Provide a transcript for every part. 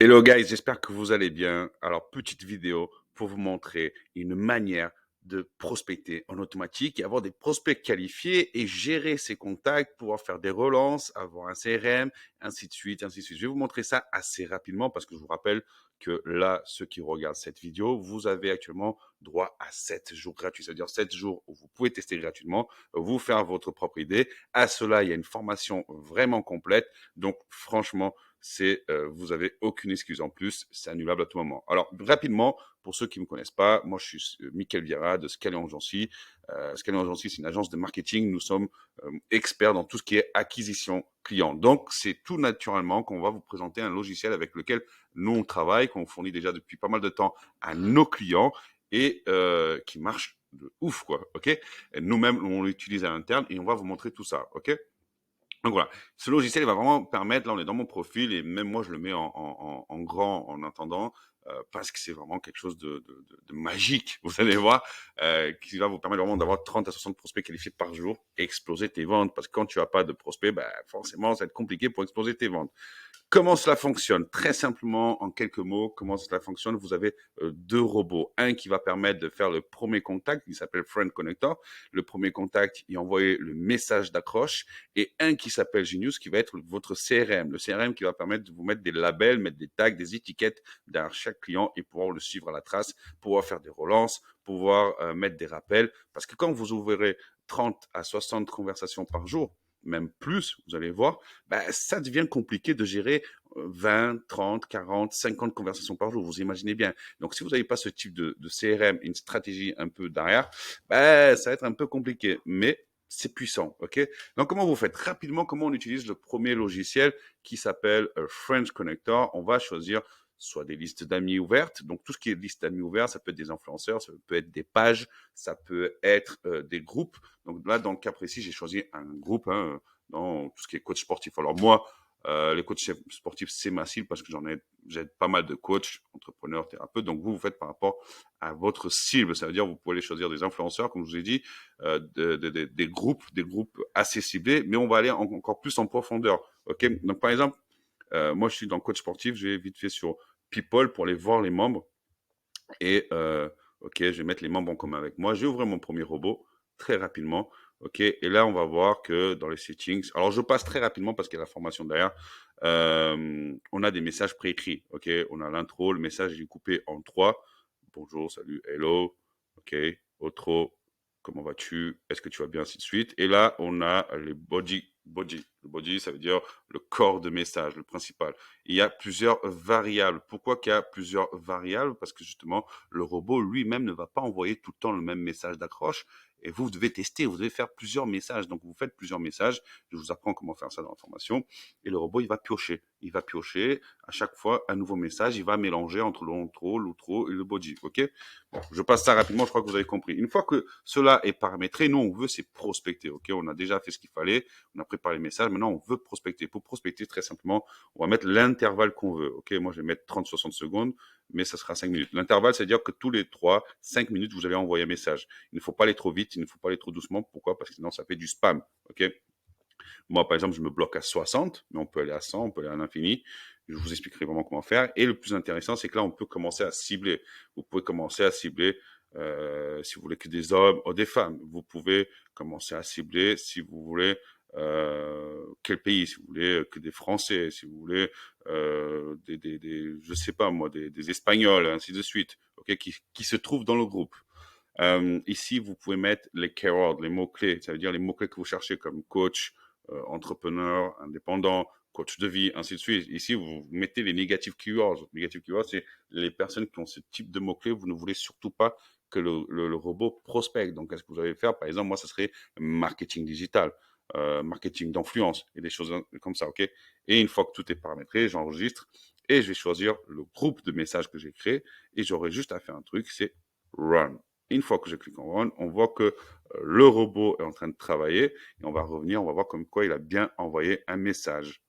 Hello guys, j'espère que vous allez bien. Alors, petite vidéo pour vous montrer une manière de prospecter en automatique et avoir des prospects qualifiés et gérer ses contacts, pouvoir faire des relances, avoir un CRM, ainsi de suite, ainsi de suite. Je vais vous montrer ça assez rapidement parce que je vous rappelle que là, ceux qui regardent cette vidéo, vous avez actuellement droit à 7 jours gratuits. C'est-à-dire 7 jours où vous pouvez tester gratuitement, vous faire votre propre idée. À cela, il y a une formation vraiment complète. Donc, franchement, vous avez aucune excuse en plus, c'est annulable à tout moment. Alors rapidement, pour ceux qui ne me connaissent pas, moi je suis Mickaël Vieira de Scalian Agency. Scalian Agency, c'est une agence de marketing. Nous sommes experts dans tout ce qui est acquisition client. Donc c'est tout naturellement qu'on va vous présenter un logiciel avec lequel nous on travaille, qu'on fournit déjà depuis pas mal de temps à nos clients et qui marche de ouf quoi. Ok. Nous-mêmes on l'utilise à l'interne et on va vous montrer tout ça. Ok. Donc voilà, ce logiciel il va vraiment permettre, là on est dans mon profil et même moi je le mets en grand en attendant parce que c'est vraiment quelque chose de magique, vous allez voir, qui va vous permettre vraiment d'avoir 30 à 60 prospects qualifiés par jour et exploser tes ventes parce que quand tu n'as pas de prospects, bah, forcément ça va être compliqué pour exploser tes ventes. Comment cela fonctionne? Très simplement, en quelques mots, comment cela fonctionne? Vous avez deux robots. Un qui va permettre de faire le premier contact, qui s'appelle Friend Connector. Le premier contact, il envoie le message d'accroche. Et un qui s'appelle Genius, qui va être votre CRM. Le CRM qui va permettre de vous mettre des labels, mettre des tags, des étiquettes derrière chaque client et pouvoir le suivre à la trace, pouvoir faire des relances, pouvoir mettre des rappels. Parce que quand vous ouvrirez 30 à 60 conversations par jour, même plus, vous allez voir, bah, ça devient compliqué de gérer 20, 30, 40, 50 conversations par jour. Vous imaginez bien. Donc, si vous n'avez pas ce type de CRM, une stratégie un peu derrière, bah, ça va être un peu compliqué. Mais c'est puissant, ok? Donc, comment vous faites? Rapidement, comment on utilise le premier logiciel qui s'appelle Friends Connector? On va choisir soit des listes d'amis ouvertes. Donc, tout ce qui est liste d'amis ouvertes, ça peut être des influenceurs, ça peut être des pages, ça peut être des groupes. Donc là, dans le cas précis, j'ai choisi un groupe hein, dans tout ce qui est coach sportif. Alors moi, les coachs sportifs, c'est ma cible parce que j'aide pas mal de coachs, entrepreneurs, thérapeutes. Donc vous faites par rapport à votre cible. Ça veut dire vous pouvez aller choisir des influenceurs, comme je vous ai dit, des groupes assez ciblés, mais on va aller encore plus en profondeur. Ok. Donc par exemple, moi je suis dans le coach sportif, je vais vite fait sur People pour aller voir les membres et ok, je vais mettre les membres en commun avec moi. Je vais ouvrir mon premier robot très rapidement. Ok, et là, on va voir que dans les settings, alors je passe très rapidement parce qu'il y a la formation derrière. On a des messages préécrits. Ok, on a l'intro, le message est coupé en trois. Bonjour, salut, hello. Ok, outro, comment vas-tu? Est-ce que tu vas bien? Ainsi de suite. Et là, on a les body. Body. Le body, ça veut dire le corps de message, le principal. Il y a plusieurs variables. Pourquoi qu'il y a plusieurs variables? Parce que justement, le robot lui-même ne va pas envoyer tout le temps le même message d'accroche. Et vous devez tester, vous devez faire plusieurs messages. Donc, vous faites plusieurs messages. Je vous apprends comment faire ça dans la formation. Et le robot, il va piocher. Il va piocher à chaque fois un nouveau message. Il va mélanger entre l'intro, l'outro et le body. OK? Bon, je passe ça rapidement. Je crois que vous avez compris. Une fois que cela est paramétré, nous, on veut, c'est prospecter. OK? On a déjà fait ce qu'il fallait. On a préparé les messages. Maintenant, on veut prospecter. Pour prospecter, très simplement, on va mettre l'intervalle qu'on veut. OK? Moi, je vais mettre 30-60 secondes, mais ça sera 5 minutes. L'intervalle, c'est-à-dire que tous les 3-5 minutes, vous allez envoyer un message. Il ne faut pas aller trop vite, il ne faut pas aller trop doucement. Pourquoi? Parce que sinon, ça fait du spam. OK? Moi, par exemple, je me bloque à 60, mais on peut aller à 100, on peut aller à l'infini. Je vous expliquerai vraiment comment faire. Et le plus intéressant, c'est que là, on peut commencer à cibler. Vous pouvez commencer à cibler, si vous voulez, que des hommes ou des femmes. Vous pouvez commencer à cibler, si vous voulez, quel pays, si vous voulez, que des Français, si vous voulez, je sais pas moi, des Espagnols, ainsi de suite, ok, qui se trouvent dans le groupe. Ici, vous pouvez mettre les keywords, les mots-clés, ça veut dire les mots-clés que vous cherchez comme coach, entrepreneur, indépendant, coach de vie, ainsi de suite. Ici, vous mettez les negative keywords. Negative keywords, c'est les personnes qui ont ce type de mots-clés. Vous ne voulez surtout pas que le robot prospecte. Donc, qu'est-ce que vous allez faire? Par exemple, moi, ça serait marketing digital, marketing d'influence et des choses comme ça, ok? Et une fois que tout est paramétré, j'enregistre et je vais choisir le groupe de messages que j'ai créé et j'aurai juste à faire un truc, c'est run. Une fois que je clique en Run, on voit que le robot est en train de travailler et on va revenir, on va voir comme quoi il a bien envoyé un message.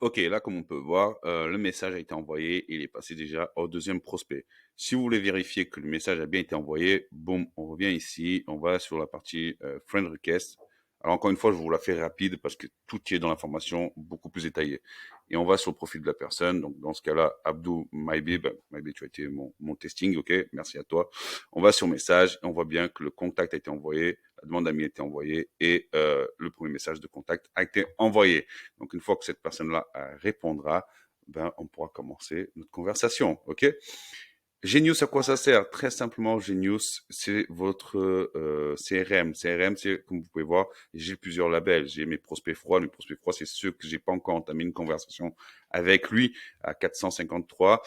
Ok, là, comme on peut voir, le message a été envoyé, il est passé déjà au deuxième prospect. Si vous voulez vérifier que le message a bien été envoyé, boum, on revient ici, on va sur la partie Friend Request. Alors encore une fois, je vous la fais rapide parce que tout y est dans l'information beaucoup plus détaillée. et on va sur le profil de la personne. Donc, dans ce cas-là, Abdou Maïbé, Maïbé, tu as été mon testing, ok, merci à toi. On va sur message et on voit bien que le contact a été envoyé, la demande d'amis a été envoyée et le premier message de contact a été envoyé. Donc, une fois que cette personne-là répondra, on pourra commencer notre conversation, ok? Genius, à quoi ça sert? Très simplement, Genius, c'est votre CRM. CRM, c'est, comme vous pouvez voir, j'ai plusieurs labels. J'ai mes prospects froids. Mes prospects froids, c'est ceux que j'ai pas encore entamé une conversation avec lui à 453.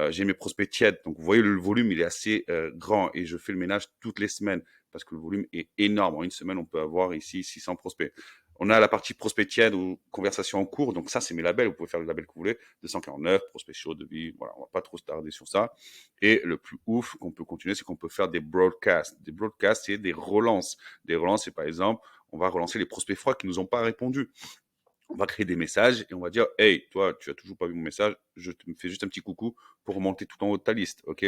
J'ai mes prospects tièdes. Donc, vous voyez, le volume, il est assez grand et je fais le ménage toutes les semaines parce que le volume est énorme. En une semaine, on peut avoir ici 600 prospects. On a la partie prospect tiède ou conversation en cours. Donc, ça, c'est mes labels. Vous pouvez faire le label que vous voulez. 249, prospect chaud, devis. Voilà, on va pas trop se tarder sur ça. Et le plus ouf qu'on peut continuer, c'est qu'on peut faire des broadcasts. Des broadcasts, c'est des relances. Des relances, c'est par exemple, on va relancer les prospects froids qui nous ont pas répondu. On va créer des messages et on va dire, hey, toi, tu as toujours pas vu mon message, je te fais juste un petit coucou pour remonter tout en haut de ta liste, ok?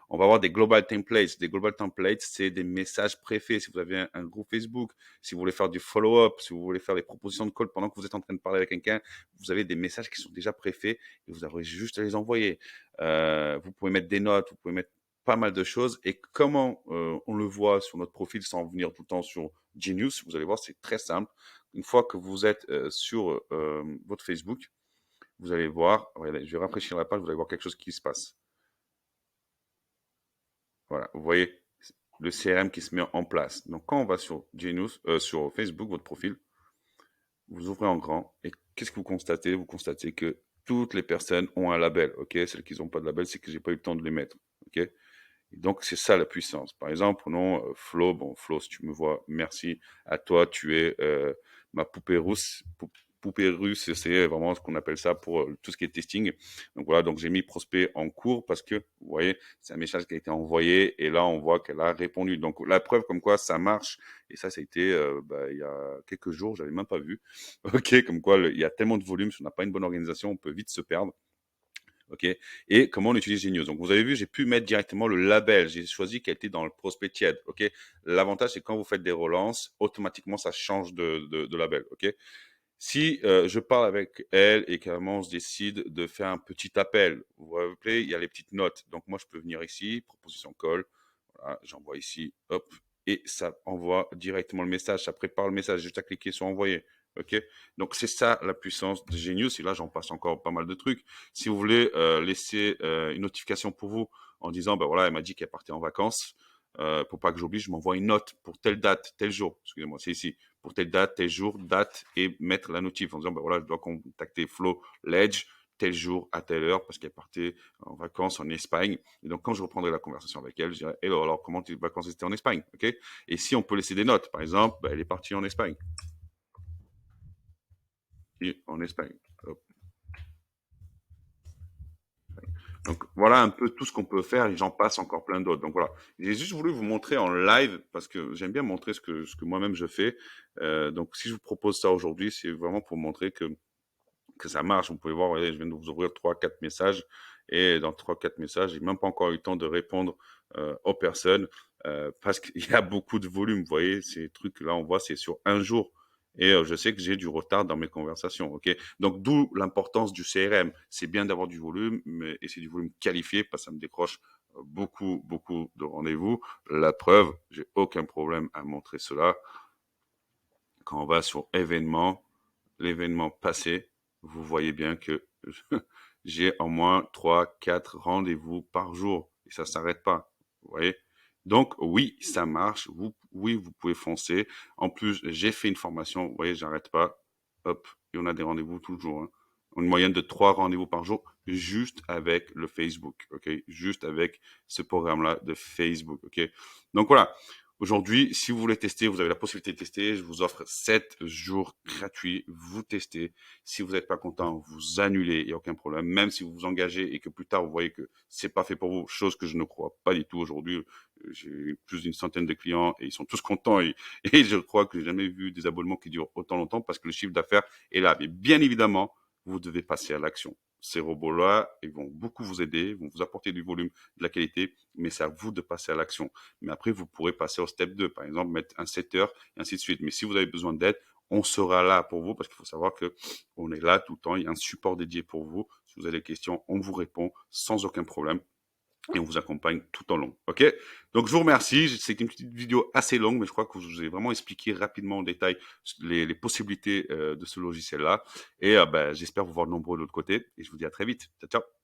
On va avoir des global templates. Des global templates, c'est des messages préfaits. Si vous avez un groupe Facebook, si vous voulez faire du follow-up, si vous voulez faire des propositions de call pendant que vous êtes en train de parler avec quelqu'un, vous avez des messages qui sont déjà préfaits et vous avez juste à les envoyer. Vous pouvez mettre des notes, vous pouvez mettre pas mal de choses. Et comment on le voit sur notre profil sans venir tout le temps sur Genius, vous allez voir, c'est très simple. Une fois que vous êtes sur votre Facebook, vous allez voir, regardez, je vais rafraîchir la page, vous allez voir quelque chose qui se passe. Voilà, vous voyez le CRM qui se met en place. Donc, quand on va sur Genius, sur Facebook, votre profil, vous ouvrez en grand et qu'est-ce que vous constatez? Vous constatez que toutes les personnes ont un label, ok? Celles qui n'ont pas de label, c'est que j'ai pas eu le temps de les mettre, ok? Et donc, c'est ça la puissance. Par exemple, prenons Flo. Bon, Flo, si tu me vois, merci à toi. Tu es ma poupée russe. Poupée russe, c'est vraiment ce qu'on appelle ça pour tout ce qui est testing. Donc voilà, donc j'ai mis prospect en cours parce que, vous voyez, c'est un message qui a été envoyé et là, on voit qu'elle a répondu. Donc la preuve comme quoi ça marche. Et ça a été il y a quelques jours, j'avais même pas vu. Ok, comme quoi il y a tellement de volume, si on n'a pas une bonne organisation, on peut vite se perdre. Ok. Et comment on utilise Genius. Donc, vous avez vu, j'ai pu mettre directement le label. J'ai choisi qu'elle était dans le prospect tiède. Ok. L'avantage, c'est que quand vous faites des relances, automatiquement, ça change de label. Ok. Si je parle avec elle et qu'à se décide de faire un petit appel, vous vous rappelez, il y a les petites notes. Donc, moi, je peux venir ici, proposition call. Voilà, j'envoie ici, hop, et ça envoie directement le message. Ça prépare le message, juste à cliquer sur envoyer. Ok. Donc c'est ça la puissance de Genius. Et là, j'en passe encore pas mal de trucs. Si vous voulez laisser une notification pour vous en disant, ben voilà, elle m'a dit qu'elle partait en vacances. Pour pas que j'oublie, je m'envoie une note pour telle date, tel jour. Excusez-moi, c'est ici. Pour telle date, tel jour, date et mettre la notif en disant, ben voilà, je dois contacter Flo Ledge tel jour à telle heure parce qu'elle partait en vacances en Espagne. Et donc, quand je reprendrai la conversation avec elle, je dirais, hello, alors comment tes vacances étaient en Espagne, ok? Et si on peut laisser des notes, par exemple, ben, elle est partie en Espagne. Et en Espagne. Hop. Donc voilà un peu tout ce qu'on peut faire et j'en passe encore plein d'autres. Donc voilà, j'ai juste voulu vous montrer en live parce que j'aime bien montrer ce que moi-même je fais. Donc si je vous propose ça aujourd'hui, c'est vraiment pour montrer que ça marche. Vous pouvez voir, regardez, je viens de vous ouvrir trois quatre messages et dans trois quatre messages, j'ai même pas encore eu le temps de répondre aux personnes parce qu'il y a beaucoup de volume. Vous voyez, ces trucs là, on voit, c'est sur un jour. Et je sais que j'ai du retard dans mes conversations, ok? Donc, d'où l'importance du CRM. C'est bien d'avoir du volume, mais et c'est du volume qualifié, parce que ça me décroche beaucoup, beaucoup de rendez-vous. La preuve, j'ai aucun problème à montrer cela. Quand on va sur événements, l'événement passé, vous voyez bien que j'ai au moins 3, 4 rendez-vous par jour et ça s'arrête pas. Vous voyez? Donc oui, ça marche. Oui, vous pouvez foncer. En plus, j'ai fait une formation. Vous voyez, j'arrête pas. Hop, et on a des rendez-vous toujours. Hein. Une moyenne de 3 rendez-vous par jour, juste avec le Facebook. Ok, juste avec ce programme-là de Facebook. Ok. Donc voilà. Aujourd'hui, si vous voulez tester, vous avez la possibilité de tester. Je vous offre 7 jours gratuits. Vous testez. Si vous n'êtes pas content, vous annulez. Il n'y a aucun problème. Même si vous vous engagez et que plus tard, vous voyez que c'est pas fait pour vous, chose que je ne crois pas du tout aujourd'hui. J'ai plus d'une centaine de clients et ils sont tous contents. Et je crois que j'ai jamais vu des abonnements qui durent autant longtemps parce que le chiffre d'affaires est là. Mais bien évidemment, vous devez passer à l'action. Ces robots-là, ils vont beaucoup vous aider, vont vous apporter du volume, de la qualité, mais c'est à vous de passer à l'action. Mais après, vous pourrez passer au step 2, par exemple, mettre un setter et ainsi de suite. Mais si vous avez besoin d'aide, on sera là pour vous parce qu'il faut savoir que on est là tout le temps. Il y a un support dédié pour vous. Si vous avez des questions, on vous répond sans aucun problème et on vous accompagne tout en long. OK? Donc, je vous remercie. C'est une petite vidéo assez longue, mais je crois que je vous ai vraiment expliqué rapidement en détail les possibilités de ce logiciel-là. Et ben, j'espère vous voir nombreux de l'autre côté et je vous dis à très vite. Ciao, ciao.